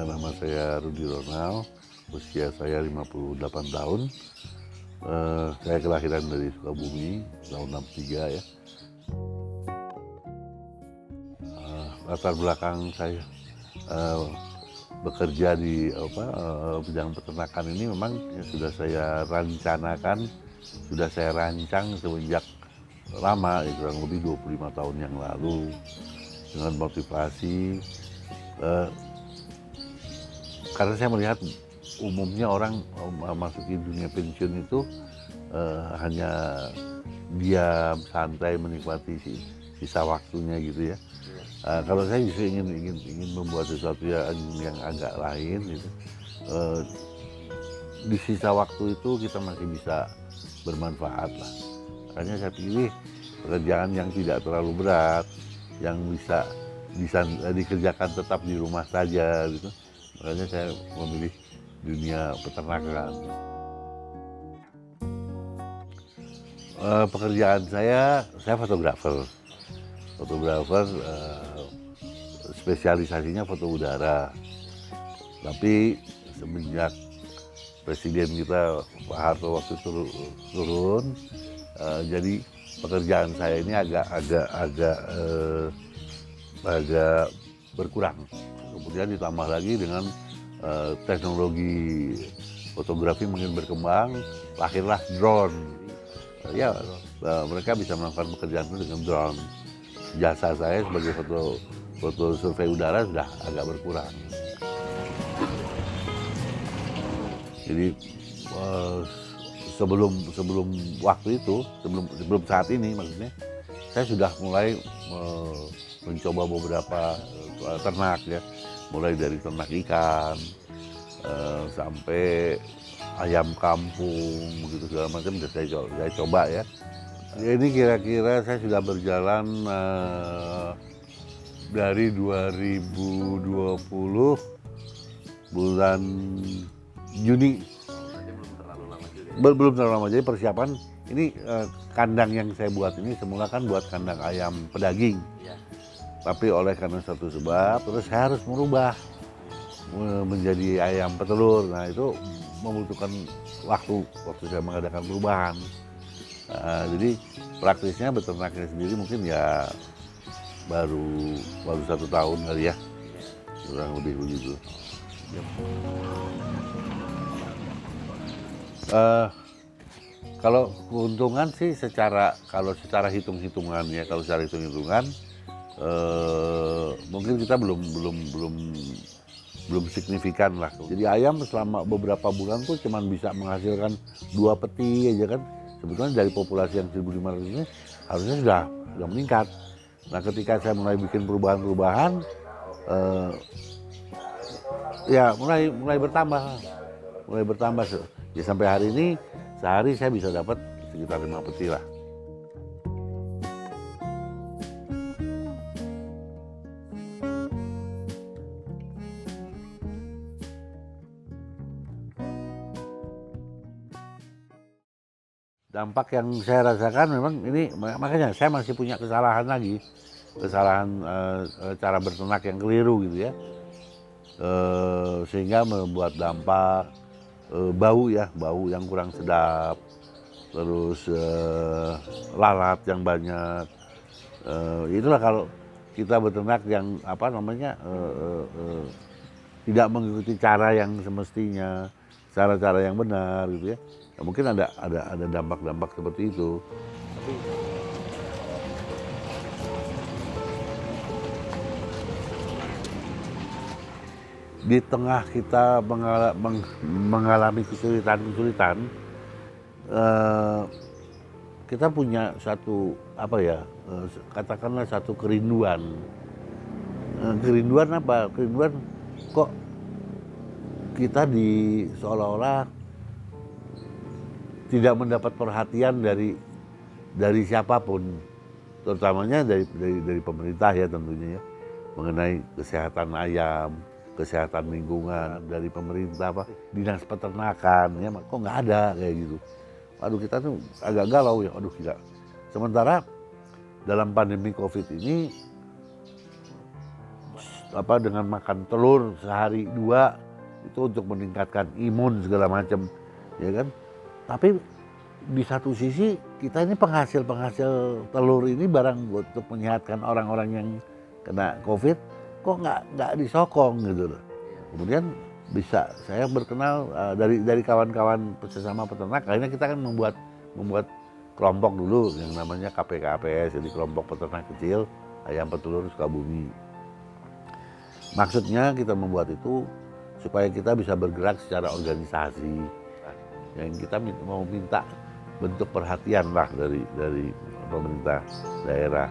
Nama saya Rudi Ronald, usia saya 58 tahun. Saya kelahiran dari Sukabumi tahun 63 ya. Latar belakang saya bekerja di bidang peternakan ini memang sudah saya rencanakan, sudah saya rancang semenjak lama, kurang lebih 25 tahun yang lalu, dengan motivasi karena saya melihat umumnya orang masuki dunia pensiun itu hanya diam, santai, menikmati sisa waktunya gitu ya. Kalau saya justru ingin membuat sesuatu yang agak lain gitu. Di sisa waktu itu kita masih bisa bermanfaat lah. Makanya saya pilih pekerjaan yang tidak terlalu berat, yang bisa dikerjakan tetap di rumah saja gitu. Makanya saya memilih dunia peternakan. Pekerjaan saya fotografer. Spesialisasinya foto udara. Tapi semenjak Presiden kita Pak Harto waktu turun, jadi pekerjaan saya ini agak berkurang. Kemudian ditambah lagi dengan teknologi fotografi makin berkembang, lahirlah drone. Ya, mereka bisa melakukan pekerjaan itu dengan drone. Jasa saya sebagai foto survei udara sudah agak berkurang. Jadi sebelum waktu itu, sebelum saat ini maksudnya, saya sudah mulai mencoba beberapa ternak ya, mulai dari ternak ikan sampai ayam kampung begitu segala macam sudah saya coba ya. Ini kira-kira saya sudah berjalan dari 2020 bulan Juni. Belum terlalu lama. Jadi persiapan ini kandang yang saya buat ini semula kan buat kandang ayam pedaging. Tapi oleh karena satu sebab terus saya harus merubah menjadi ayam petelur. Nah itu membutuhkan waktu saya mengadakan perubahan. Jadi praktisnya beternaknya sendiri mungkin ya baru 1 tahun kali ya, kurang lebih begitu. Kalau keuntungan sih kalau secara hitung-hitungan ya, mungkin kita belum signifikan lah. Jadi ayam selama beberapa bulan tuh cuma bisa menghasilkan 2 peti aja kan. Sebetulnya dari populasi yang 1.500 ini harusnya sudah meningkat. Nah ketika saya mulai bikin perubahan, ya mulai bertambah. Ya sampai hari ini sehari saya bisa dapat sekitar 5 peti lah. Dampak yang saya rasakan memang ini, makanya saya masih punya kesalahan cara berternak yang keliru gitu ya, sehingga membuat dampak bau yang kurang sedap, terus lalat yang banyak. Itulah kalau kita beternak yang tidak mengikuti cara yang semestinya, cara-cara yang benar gitu ya. Ya, mungkin ada dampak-dampak seperti itu. Di tengah kita mengalami kesulitan, kita punya katakanlah satu kerinduan. Kerinduan apa? Kerinduan kok kita seolah-olah tidak mendapat perhatian dari siapapun, terutamanya dari pemerintah ya tentunya ya, mengenai kesehatan ayam, kesehatan lingkungan dari pemerintah, dinas peternakan ya, kok nggak ada kayak gitu. Aduh kita tuh agak galau ya, tidak. Sementara dalam pandemi COVID ini dengan makan telur sehari 2 itu untuk meningkatkan imun segala macam, ya kan. Tapi di satu sisi kita ini penghasil telur ini barang untuk menyehatkan orang-orang yang kena COVID, kok nggak disokong gitu loh. Kemudian bisa saya berkenal dari kawan-kawan sesama peternak, akhirnya kita kan membuat kelompok dulu yang namanya KPKPS, jadi kelompok peternak kecil ayam petelur Sukabumi. Maksudnya kita membuat itu supaya kita bisa bergerak secara organisasi. Yang kita mau minta bentuk perhatian lah dari pemerintah daerah.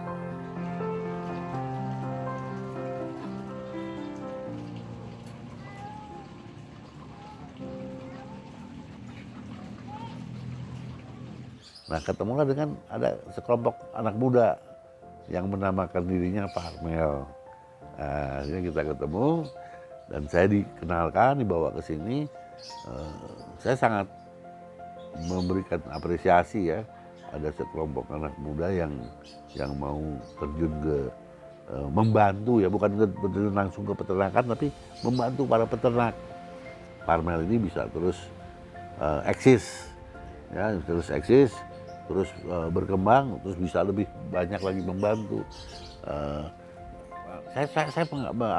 Nah, ketemulah dengan ada sekelompok anak muda yang menamakan dirinya Farmel. Nah, akhirnya kita ketemu dan saya dikenalkan, dibawa ke sini. Saya sangat memberikan apresiasi ya, ada sekelompok anak muda yang mau terjun ke membantu ya, bukan terjun langsung ke peternakan, tapi membantu para peternak. Farmel ini bisa terus eksis, ya, terus berkembang, terus bisa lebih banyak lagi membantu. Saya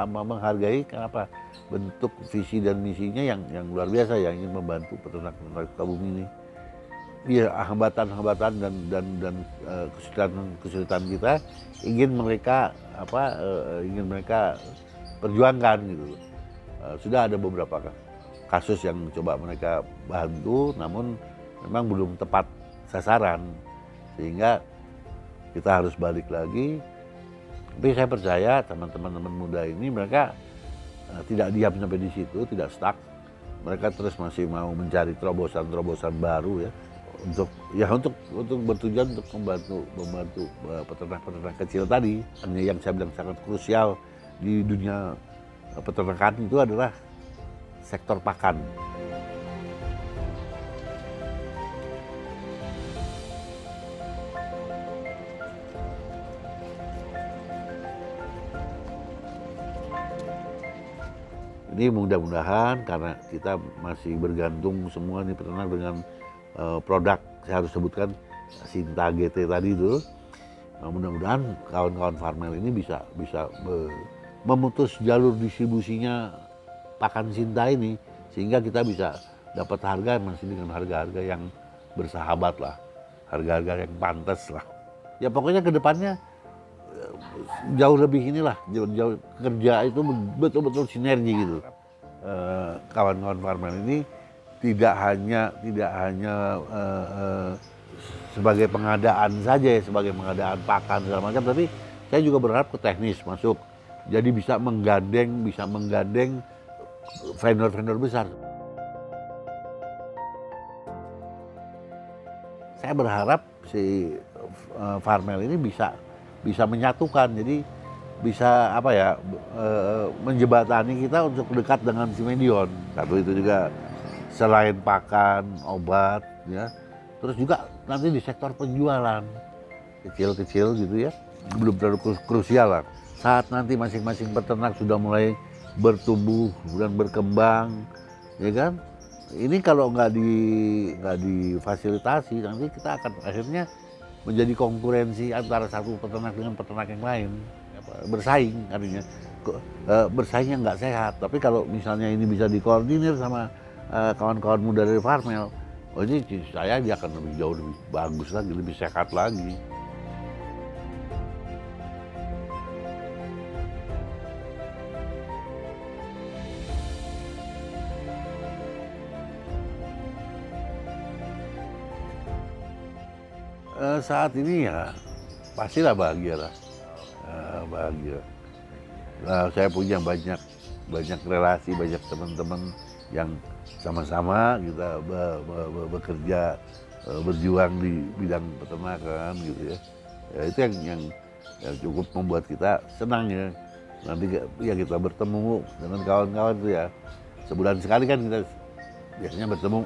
menghargai kenapa bentuk visi dan misinya yang luar biasa, yang ingin membantu peternak Sukabumi ini. Iya, hambatan-hambatan dan kesulitan kita ingin mereka perjuangkan gitu. Sudah ada beberapa kasus yang coba mereka bantu, namun memang belum tepat sasaran, sehingga kita harus balik lagi. Tapi saya percaya teman-teman muda ini mereka tidak diam sampai di situ, tidak stuck. Mereka terus masih mau mencari terobosan baru ya, untuk bertujuan untuk membantu peternak kecil tadi. Yang saya bilang sangat krusial di dunia peternakan itu adalah sektor pakan. Ini mudah-mudahan karena kita masih bergantung semua nih peternak dengan produk, saya harus sebutkan Sinta GT tadi itu. Mudah-mudahan kawan-kawan Farmel ini bisa memutus jalur distribusinya pakan Sinta ini, sehingga kita bisa dapat harga masih dengan harga-harga yang bersahabat lah, harga-harga yang pantas lah. Ya pokoknya ke depannya jauh lebih inilah, jauh kerja itu betul-betul sinergi gitu. Kawan-kawan Farmel ini tidak hanya sebagai pengadaan saja ya, sebagai pengadaan pakan segala macam, tapi saya juga berharap ke teknis masuk. Jadi bisa menggandeng vendor-vendor besar. Saya berharap si Farmel ini bisa menyatukan, jadi bisa menjembatani kita untuk dekat dengan si Medion. Satu itu juga selain pakan, obat, ya, terus juga nanti di sektor penjualan kecil-kecil gitu ya, belum terlalu krusial lah. Saat nanti masing-masing peternak sudah mulai bertumbuh dan berkembang, ya kan? Ini kalau nggak difasilitasi, nanti kita akan akhirnya menjadi konkurensi antara satu peternak dengan peternak yang lain. Bersaing artinya, bersaingnya nggak sehat. Tapi kalau misalnya ini bisa dikoordinir sama kawan-kawan muda dari Farmel, ini saya dia akan jauh lebih bagus lagi, lebih sehat lagi. Saat ini ya pastilah bahagia lah, bahagia. Saya punya banyak relasi, banyak teman-teman yang sama-sama kita bekerja, berjuang di bidang peternakan gitu ya. Itu yang cukup membuat kita senang ya. Nanti ya kita bertemu dengan kawan-kawan itu ya, sebulan sekali kan kita biasanya bertemu.